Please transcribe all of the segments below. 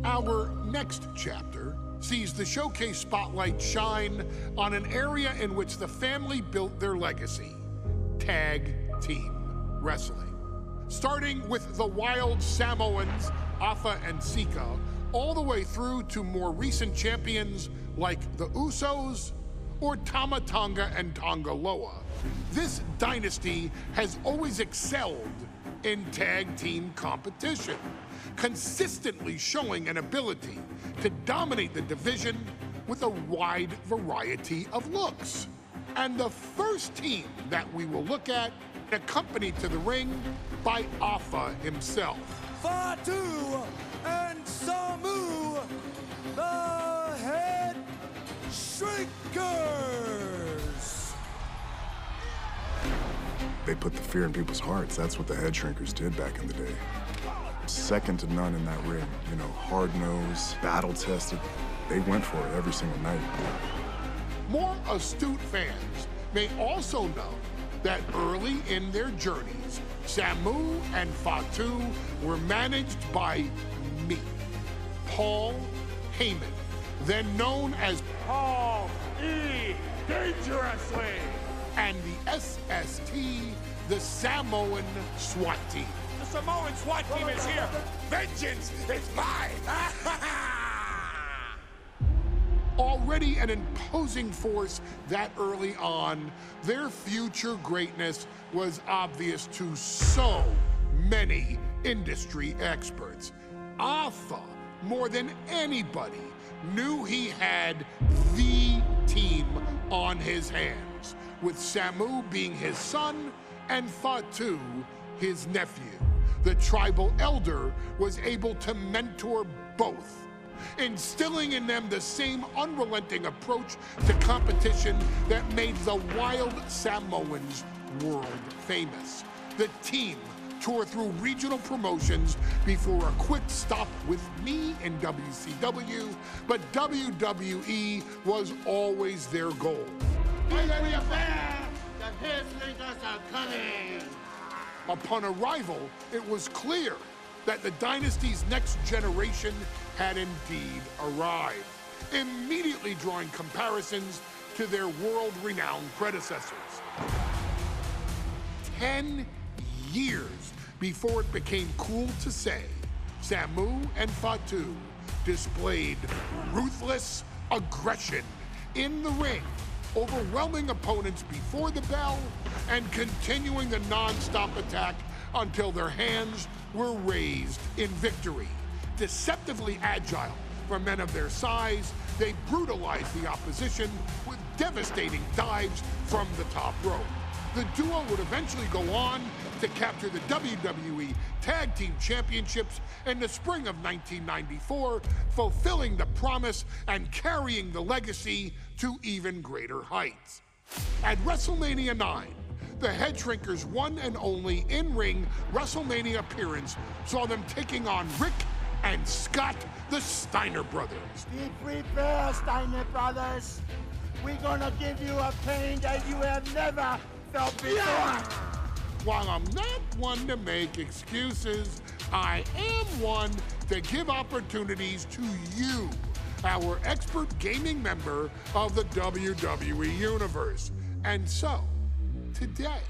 Our next chapter sees the showcase spotlight shine on an area in which the family built their legacy: tag team wrestling. Starting with the wild Samoans, Afa and Sika, all the way through to more recent champions like the Usos or Tama Tonga and Tonga Loa. This dynasty has always excelled in tag team competition, consistently showing an ability to dominate the division with a wide variety of looks. And the first team that we will look at, accompanied to the ring by Afa himself. Fatu and Samu, the Head Shrinkers. They put the fear in people's hearts. That's what the Head Shrinkers did back in the day. Second to none in that ring. You know, hard-nosed, battle-tested. They went for it every single night. More astute fans may also know that early in their journeys, Samu and Fatu were managed by me, Paul Heyman, then known as Paul E. Dangerously, and the SST, the Samoan SWAT team. The Samoan SWAT team is here. Vengeance is mine. Already an imposing force that early on, their future greatness was obvious to so many industry experts. Afa, more than anybody, knew he had the team on his hands, with Samu being his son and Fatu his nephew. The tribal elder was able to mentor both, instilling in them the same unrelenting approach to competition that made the wild Samoans world famous. The team toured through regional promotions before a quick stop with me in WCW, but WWE was always their goal. Be aware, the Head Shrinkers are coming! Upon arrival, it was clear that the dynasty's next generation had indeed arrived, immediately drawing comparisons to their world-renowned predecessors. 10 years before it became cool to say, Samu and Fatu displayed ruthless aggression in the ring, overwhelming opponents before the bell and continuing the non-stop attack until their hands were raised in victory. Deceptively agile for men of their size, they brutalized the opposition with devastating dives from the top rope. The duo would eventually go on to capture the WWE Tag Team Championships in the spring of 1994, fulfilling the promise and carrying the legacy to even greater heights. At WrestleMania 9, the Head Shrinkers' one and only in-ring WrestleMania appearance saw them taking on Rick and Scott, the Steiner brothers. Be prepared, Steiner brothers. We're gonna give you a pain that you have never felt before. While I'm not one to make excuses, I am one to give opportunities to you, our expert gaming member of the WWE Universe. And so, today,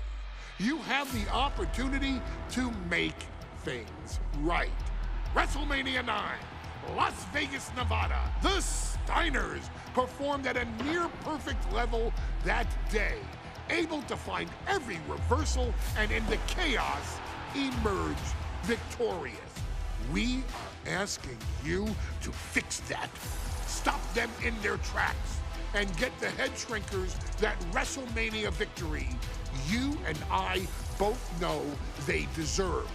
you have the opportunity to make things right. WrestleMania 9, Las Vegas, Nevada. The Steiners performed at a near-perfect level that day, able to find every reversal and in the chaos emerge victorious. We are asking you to fix that, stop them in their tracks, and get the Head Shrinkers that WrestleMania victory you and I both know they deserve.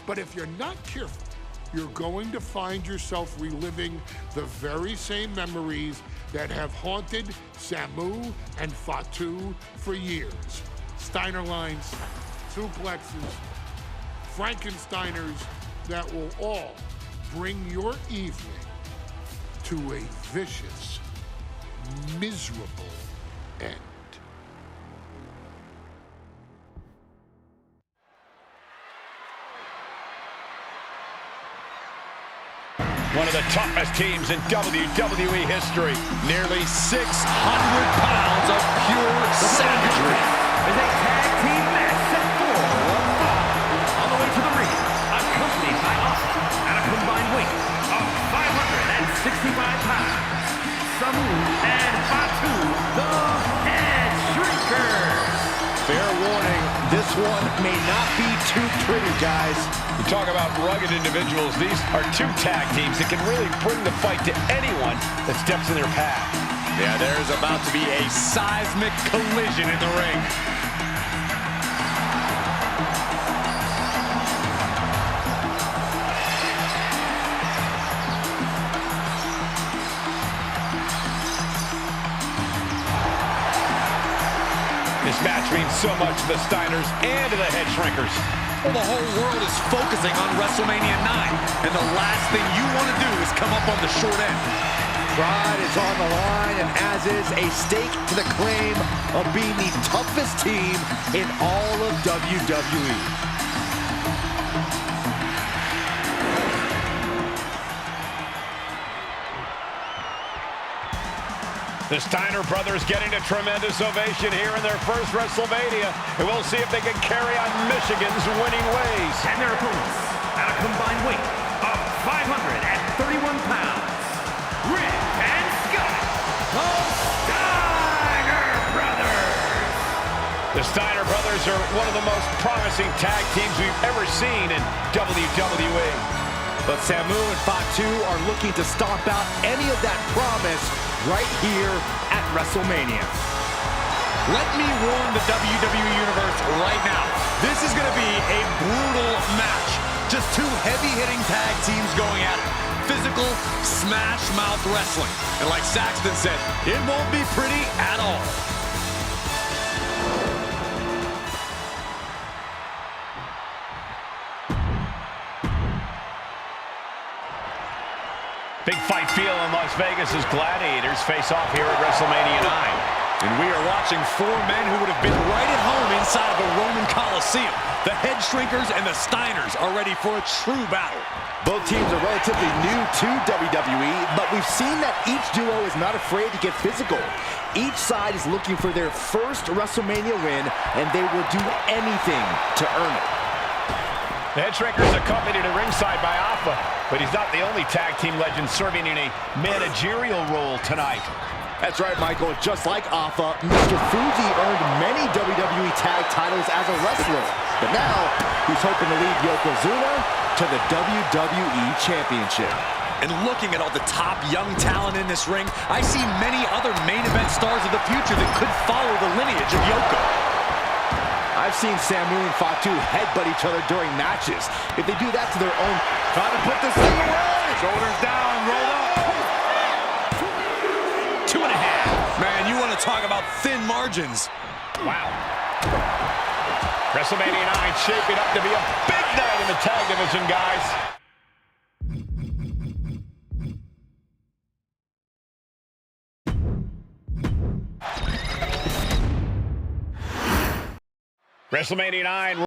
But if you're not careful, you're going to find yourself reliving the very same memories that have haunted Samu and Fatu for years. Steiner lines, suplexes, Frankensteiners that will all bring your evening to a vicious, miserable end. One of the toughest teams in WWE history. Nearly 600 pounds of pure savagery. As a tag team match set for one fall. On the way to the ring, accompanied by Asa at a combined weight of 565 pounds. Samu and Fatu, the Head Shrinkers. Fair warning, this one may not be too pretty, guys. You talk about rugged individuals. These are two tag teams that can really bring the fight to anyone that steps in their path. Yeah, there's about to be a seismic collision in the ring. This match means so much to the Steiners and to the Head Shrinkers. Well, the whole world is focusing on WrestleMania 9, and the last thing you want to do is come up on the short end. Pride is on the line, and as is a stake to the claim of being the toughest team in all of WWE. The Steiner brothers getting a tremendous ovation here in their first WrestleMania. And we'll see if they can carry on Michigan's winning ways. And their opponents at a combined weight of 531 pounds. Rick and Scott, the Steiner brothers. The Steiner brothers are one of the most promising tag teams we've ever seen in WWE. But Samu and Fatu are looking to stomp out any of that promise right here at WrestleMania. Let me warn the WWE Universe right now. This is going to be a brutal match. Just two heavy-hitting tag teams going at it. Physical, smash-mouth wrestling. And like Saxton said, it won't be pretty at all. Big fight feel in Las Vegas as gladiators face off here at WrestleMania 9. And we are watching four men who would have been right at home inside of a Roman Coliseum. The Head Shrinkers and the Steiners are ready for a true battle. Both teams are relatively new to WWE, but we've seen that each duo is not afraid to get physical. Each side is looking for their first WrestleMania win, and they will do anything to earn it. The Head Shrinkers accompanied at ringside by Alpha, but he's not the only tag team legend serving in a managerial role tonight. That's right, Michael. Just like Alpha, Mr. Fuji earned many WWE tag titles as a wrestler. But now, he's hoping to lead Yokozuna to the WWE Championship. And looking at all the top young talent in this ring, I see many other main event stars of the future that could follow the lineage of Yoko. I've seen Samu and Fatu headbutt each other during matches. If they do that to their own, try to put this thing away. Shoulders down, roll up. 2.5. Man, you want to talk about thin margins. Wow. WrestleMania 9 shaping up to be a big night in the tag division, guys. WrestleMania 9